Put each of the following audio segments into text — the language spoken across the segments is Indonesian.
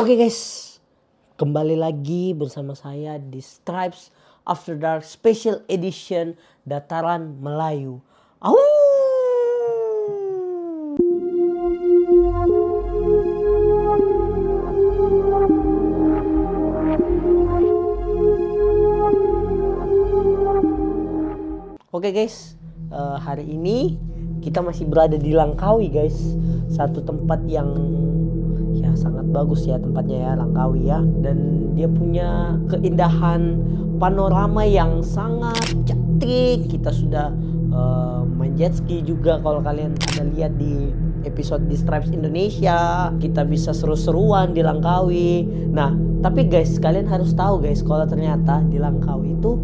Oke guys, kembali lagi bersama saya di Stripes After Dark Special Edition Dataran Melayu. Au! Oke guys, hari ini kita masih berada di Langkawi guys, satu tempat yang ya sangat bagus ya tempatnya ya, Langkawi ya, dan dia punya keindahan panorama yang sangat cantik. Kita sudah main jet ski juga, kalau kalian ada lihat di episode di Stripes Indonesia, kita bisa seru-seruan di Langkawi. Nah tapi guys, kalian harus tahu guys, kalau ternyata di Langkawi itu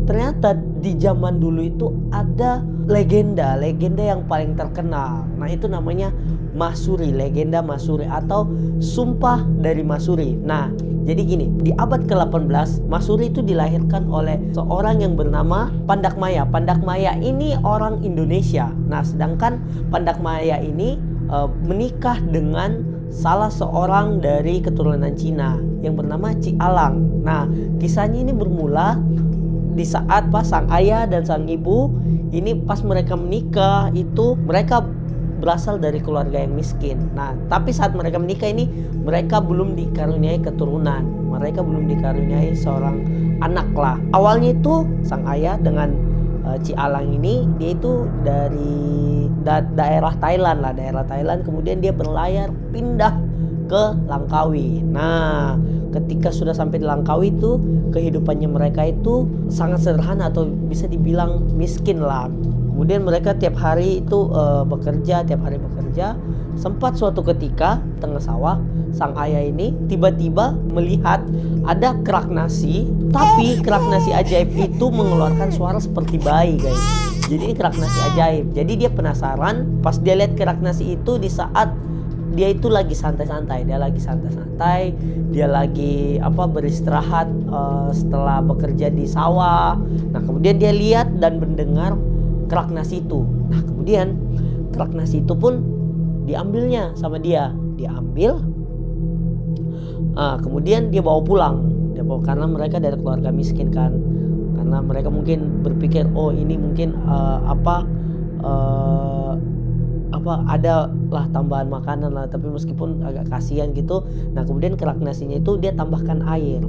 ternyata di zaman dulu itu ada legenda yang paling terkenal. Nah itu namanya Masuri, legenda Masuri atau sumpah dari Masuri. Nah jadi gini, di abad ke-18 Masuri itu dilahirkan oleh seorang yang bernama Pandakmaya. Pandakmaya ini orang Indonesia. Nah sedangkan Pandakmaya ini menikah dengan salah seorang dari keturunan Cina yang bernama Ci Alang. Nah kisahnya ini bermula di saat pas sang ayah dan sang ibu ini pas mereka menikah itu mereka berasal dari keluarga yang miskin. Nah tapi saat mereka menikah ini mereka belum dikaruniai keturunan, mereka belum dikaruniai seorang anak lah. Awalnya itu sang ayah dengan Ci Alang ini dia itu dari daerah Thailand lah, daerah Thailand, kemudian dia berlayar pindah ke Langkawi. Nah ketika sudah sampai di Langkawi itu kehidupannya mereka itu sangat sederhana atau bisa dibilang miskin lah. Kemudian mereka tiap hari itu bekerja. Sempat suatu ketika tengah sawah sang ayah ini tiba-tiba melihat ada kerak nasi, tapi kerak nasi ajaib itu mengeluarkan suara seperti bayi guys. Jadi ini kerak nasi ajaib. Jadi dia penasaran pas dia lihat kerak nasi itu di saat dia itu lagi santai-santai, dia lagi beristirahat setelah bekerja di sawah. Nah kemudian dia lihat dan mendengar kerak nasi itu. Nah kemudian kerak nasi itu pun diambilnya sama dia, kemudian dia bawa pulang, karena mereka dari keluarga miskin kan, karena mereka mungkin berpikir oh ini mungkin ada lah tambahan makanan lah, tapi meskipun agak kasihan gitu. Nah kemudian kerak nasinya itu dia tambahkan air.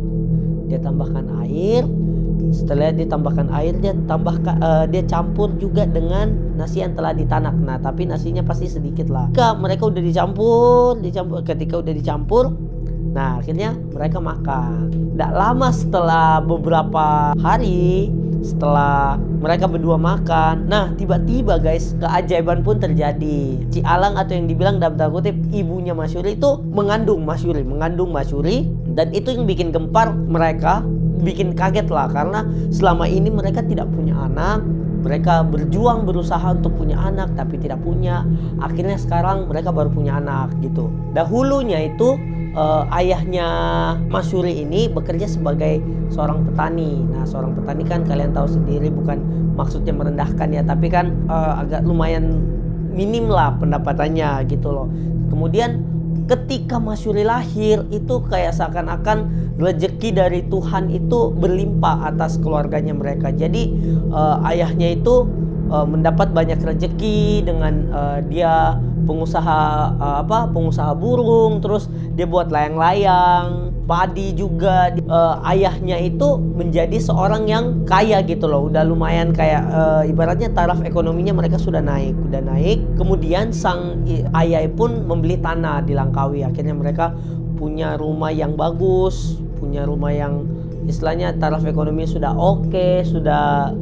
Setelah ditambahkan air dia campur juga dengan nasi yang telah ditanak. Nah tapi nasinya pasti sedikit lah. Ketika udah dicampur, nah akhirnya mereka makan. Tidak lama setelah beberapa hari setelah mereka berdua makan, nah tiba-tiba guys keajaiban pun terjadi. Ci Alang atau yang dibilang dalam tanda kutip ibunya Masuri itu mengandung Masuri, dan itu yang bikin gempar mereka, bikin kaget lah, karena selama ini mereka tidak punya anak. Mereka berjuang berusaha untuk punya anak tapi tidak punya. Akhirnya sekarang mereka baru punya anak gitu. Dahulunya itu ayahnya Masuri ini bekerja sebagai seorang petani. Nah seorang petani kan kalian tahu sendiri, bukan maksudnya merendahkan ya, tapi kan agak lumayan minim lah pendapatannya gitu loh. Kemudian ketika Masuri lahir itu kayak seakan-akan rezeki dari Tuhan itu berlimpah atas keluarganya mereka. Jadi ayahnya itu mendapat banyak rezeki dengan dia pengusaha burung, terus dia buat layang-layang, padi juga. Ayahnya itu menjadi seorang yang kaya gitu loh, udah lumayan kayak ibaratnya taraf ekonominya mereka sudah naik. Kemudian sang ayah pun membeli tanah di Langkawi. Akhirnya mereka punya rumah yang bagus, punya rumah yang istilahnya taraf ekonominya sudah oke, sudah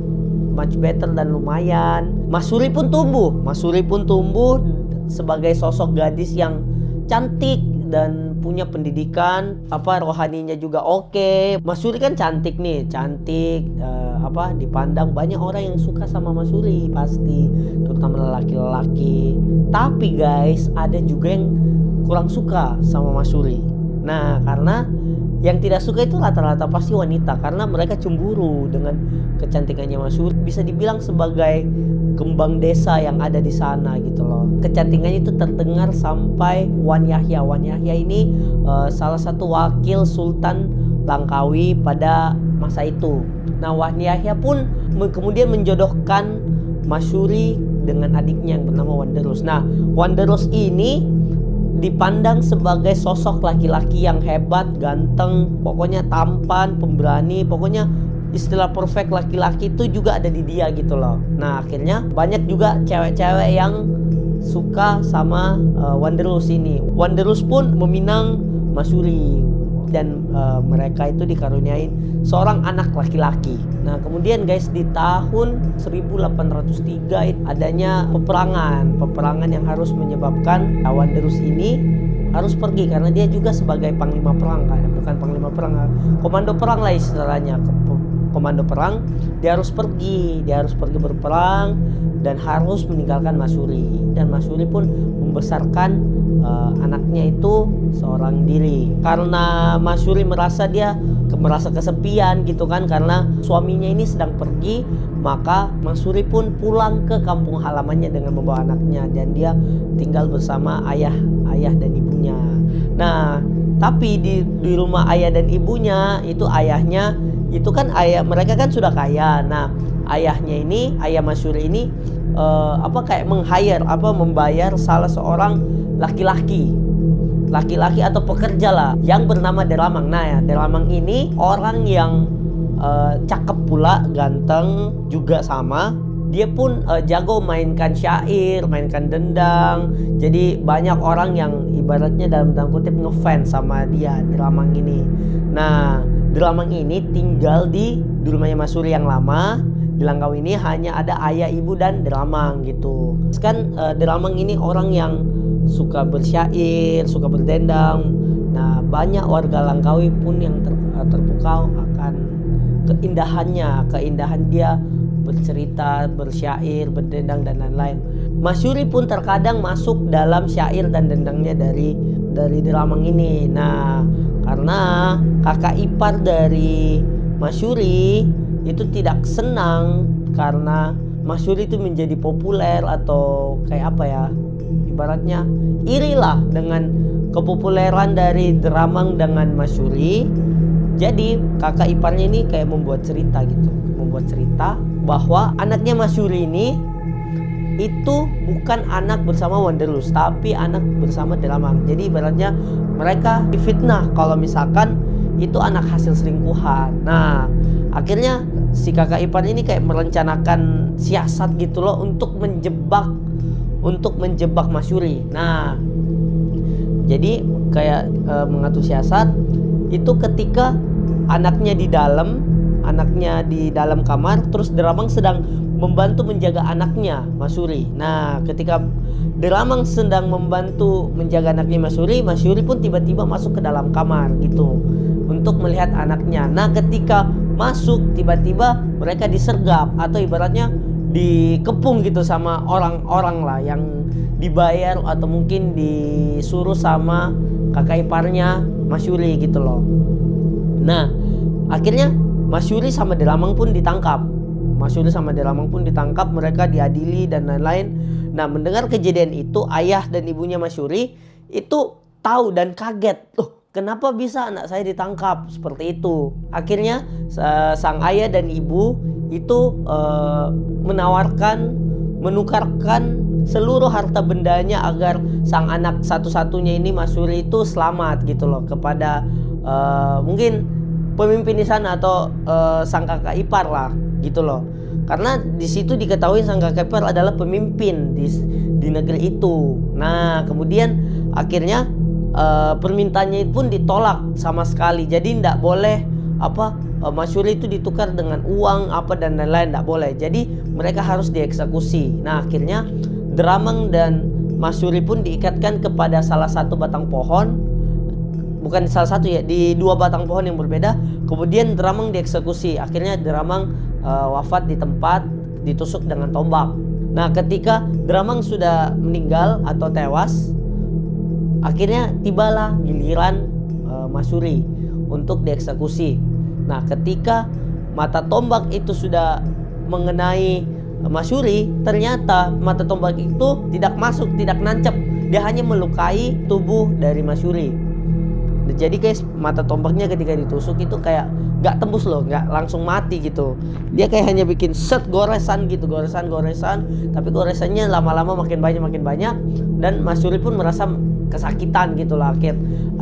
much better dan lumayan. Masuri pun tumbuh sebagai sosok gadis yang cantik dan punya pendidikan, rohaninya juga oke. Masuri kan cantik, dipandang banyak orang yang suka sama Masuri pasti, terutama laki-laki. Tapi guys, ada juga yang kurang suka sama Masuri. Nah, karena yang tidak suka itu rata-rata pasti wanita, karena mereka cemburu dengan kecantikannya Masyuri. Bisa dibilang sebagai kembang desa yang ada di sana gitu loh. Kecantikannya itu terdengar sampai Wan Yahya. Wan Yahya ini salah satu wakil Sultan Langkawi pada masa itu. Nah, Wan Yahya pun kemudian menjodohkan Masyuri dengan adiknya yang bernama Wanderus. Nah, Wanderus ini dipandang sebagai sosok laki-laki yang hebat, ganteng, pokoknya tampan, pemberani, pokoknya istilah perfect laki-laki itu juga ada di dia gitu loh. Nah, akhirnya banyak juga cewek-cewek yang suka sama Wanderus ini. Wanderus pun meminang Masyuri dan mereka itu dikaruniain seorang anak laki-laki. Nah, kemudian guys, di tahun 1803 adanya peperangan yang harus menyebabkan Wanderus ini harus pergi, karena dia juga sebagai panglima perang, bukan panglima perang, komando perang lah istilahnya. Komando perang, dia harus pergi berperang dan harus meninggalkan Masyuri. Dan Masyuri pun membesarkan anaknya itu seorang diri, karena Masyuri merasa kesepian gitu kan, karena suaminya ini sedang pergi. Maka Masyuri pun pulang ke kampung halamannya dengan membawa anaknya, dan dia tinggal bersama ayah dan ibunya. Nah, tapi di rumah ayah dan ibunya itu, ayahnya itu kan mereka kan sudah kaya. Nah, ayah Masyuri ini kayak membayar salah seorang laki-laki atau pekerja lah yang bernama Deramang. Nah, ya, Deramang ini orang yang cakep pula, ganteng juga sama. Dia pun jago mainkan syair, mainkan dendang. Jadi banyak orang yang ibaratnya dalam tanda kutip ngefans sama dia, Deramang ini. Nah, Deramang ini tinggal di rumahnya Masyuri yang lama. Di Langkawi ini hanya ada ayah, ibu, dan Deramang gitu. Kan Deramang ini orang yang suka bersyair, suka berdendang. Nah, banyak warga Langkawi pun yang terpukau akan keindahan dia bercerita, bersyair, berdendang, dan lain-lain. Masyuri pun terkadang masuk dalam syair dan dendangnya dari Deramang ini. Nah, karena kakak ipar dari Masyuri itu tidak senang karena Masyuri itu menjadi populer, atau kayak apa ya, ibaratnya irilah dengan kepopuleran dari Deramang dengan Masyuri. Jadi kakak iparnya ini kayak membuat cerita bahwa anaknya Masyuri ini itu bukan anak bersama Wanderus, tapi anak bersama Deramang. Jadi ibaratnya mereka difitnah kalau misalkan itu anak hasil selingkuhan. Nah, akhirnya si kakak ipar ini kayak merencanakan siasat gitu loh untuk menjebak Masyuri. Nah, jadi kayak mengatur siasat itu ketika anaknya di dalam kamar, terus Deramang sedang membantu menjaga anaknya Masyuri. Nah, ketika Deramang sedang membantu menjaga anaknya Masyuri pun tiba-tiba masuk ke dalam kamar gitu untuk melihat anaknya. Nah, ketika masuk tiba-tiba mereka disergap atau ibaratnya dikepung gitu sama orang-orang lah yang dibayar atau mungkin disuruh sama kakak iparnya Masyuri gitu loh. Nah, akhirnya Masyuri sama Deramang pun ditangkap. Mereka diadili dan lain-lain. Nah, mendengar kejadian itu, ayah dan ibunya Masyuri itu tahu dan kaget. Loh, kenapa bisa anak saya ditangkap? Seperti itu. Akhirnya sang ayah dan ibu itu menukarkan seluruh harta bendanya agar sang anak satu-satunya ini Masyuri itu selamat gitu loh, kepada mungkin pemimpin di sana atau sang kakak ipar lah gitu loh. Karena di situ diketahui sang kakak ipar adalah pemimpin di negeri itu. Nah, kemudian akhirnya permintaannya pun ditolak sama sekali. Jadi tidak boleh Masyuri itu ditukar dengan uang dan lain-lain, tidak boleh. Jadi mereka harus dieksekusi. Nah, akhirnya Deramang dan Masyuri pun diikatkan kepada salah satu batang pohon. Bukan salah satu ya, di dua batang pohon yang berbeda. Kemudian Deramang dieksekusi. Akhirnya Deramang wafat di tempat, ditusuk dengan tombak. Nah, ketika Deramang sudah meninggal atau tewas, akhirnya tibalah giliran Masyuri untuk dieksekusi. Nah, ketika mata tombak itu sudah mengenai Masyuri, ternyata mata tombak itu tidak masuk, tidak nancep. Dia hanya melukai tubuh dari Masyuri. Jadi guys, mata tombaknya ketika ditusuk itu kayak gak tembus loh, gak langsung mati gitu. Dia kayak hanya bikin set goresan gitu, goresan. Tapi goresannya lama-lama makin banyak. Dan Masyuri pun merasa kesakitan gitu lah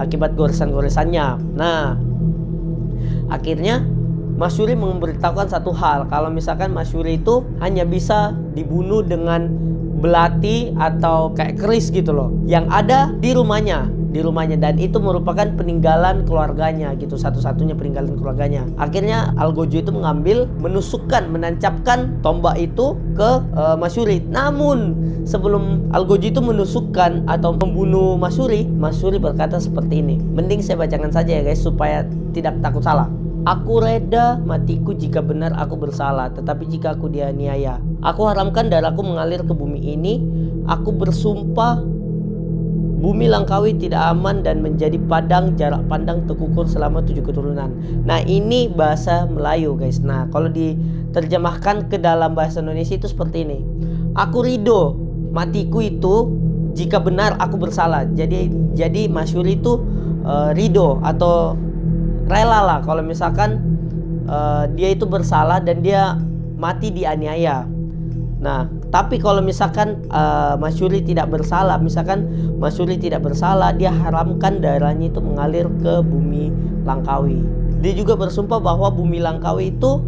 akibat goresannya. Nah, akhirnya Masyuri memberitahukan satu hal, kalau misalkan Masyuri itu hanya bisa dibunuh dengan belati atau kayak keris gitu loh, yang ada di rumahnya, dan itu merupakan peninggalan keluarganya gitu, satu-satunya peninggalan keluarganya. Akhirnya Algojo itu menancapkan tombak itu ke Masyuri. Namun sebelum Algojo itu menusukkan atau membunuh Masyuri berkata seperti ini. Mending saya bacakan saja ya guys, supaya tidak takut salah. Aku reda matiku jika benar aku bersalah, tetapi jika aku dianiaya. Aku haramkan darahku mengalir ke bumi ini. Aku bersumpah bumi Langkawi tidak aman dan menjadi padang jarak pandang terkukur selama 7 keturunan. Nah, ini bahasa Melayu guys. Nah, kalau diterjemahkan ke dalam bahasa Indonesia itu seperti ini. Aku ridho matiku itu jika benar aku bersalah. Jadi Masyuri itu ridho atau rela lah kalau misalkan dia itu bersalah dan dia mati dianiaya. Nah, tapi kalau misalkan Masyuri tidak bersalah, dia haramkan darahnya itu mengalir ke bumi Langkawi. Dia juga bersumpah bahwa bumi Langkawi itu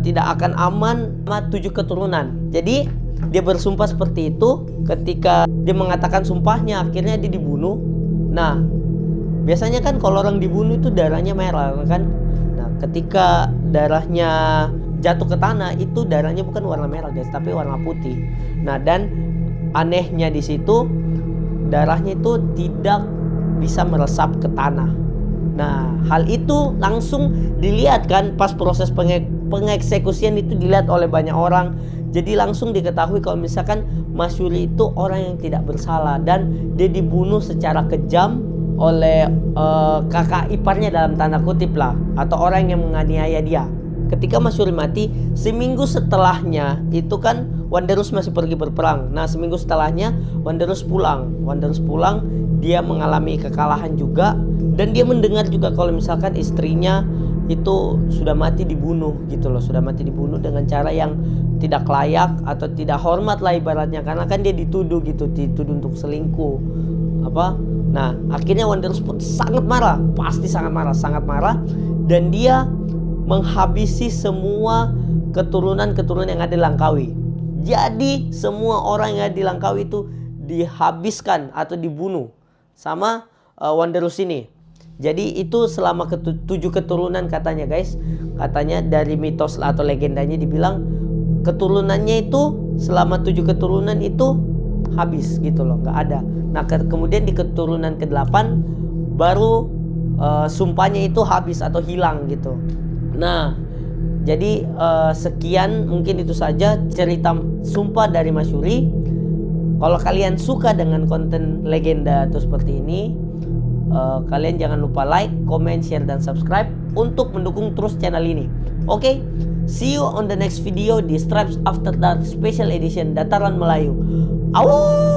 tidak akan aman sama 7 keturunan. Jadi dia bersumpah seperti itu. Ketika dia mengatakan sumpahnya, akhirnya dia dibunuh. Nah, biasanya kan kalau orang dibunuh itu darahnya merah kan. Nah, ketika darahnya jatuh ke tanah, itu darahnya bukan warna merah guys, tapi warna putih. Nah, dan anehnya di situ darahnya itu tidak bisa meresap ke tanah. Nah, hal itu langsung dilihat kan pas proses pengeksekusian itu dilihat oleh banyak orang. Jadi langsung diketahui kalau misalkan Masyuri itu orang yang tidak bersalah dan dia dibunuh secara kejam oleh kakak iparnya dalam tanda kutip lah, atau orang yang menganiaya dia. Ketika Masyuri mati, seminggu setelahnya itu kan Wanderus masih pergi berperang. Nah, seminggu setelahnya Wanderus pulang, dia mengalami kekalahan juga, dan dia mendengar juga kalau misalkan istrinya itu sudah mati dibunuh gitu loh, sudah mati dibunuh dengan cara yang tidak layak atau tidak hormat lah ibaratnya, karena kan dia dituduh untuk selingkuh Nah, akhirnya Wanderus pun sangat marah, pasti sangat marah, dan dia menghabisi semua keturunan yang ada di Langkawi. Jadi semua orang yang ada di Langkawi itu dihabiskan atau dibunuh sama Wanderus ini. Jadi itu selama 7 keturunan katanya guys. Katanya dari mitos atau legendanya dibilang keturunannya itu selama 7 keturunan itu habis gitu loh, nggak ada. Nah, kemudian di keturunan ke-8 baru sumpahnya itu habis atau hilang gitu. Nah, jadi sekian mungkin itu saja cerita sumpah dari Masyuri. Kalau kalian suka dengan konten legenda atau seperti ini, kalian jangan lupa like, comment, share, dan subscribe untuk mendukung terus channel ini. Oke, see you on the next video di Stripes After Dark Special Edition Dataran Melayu. Awoo!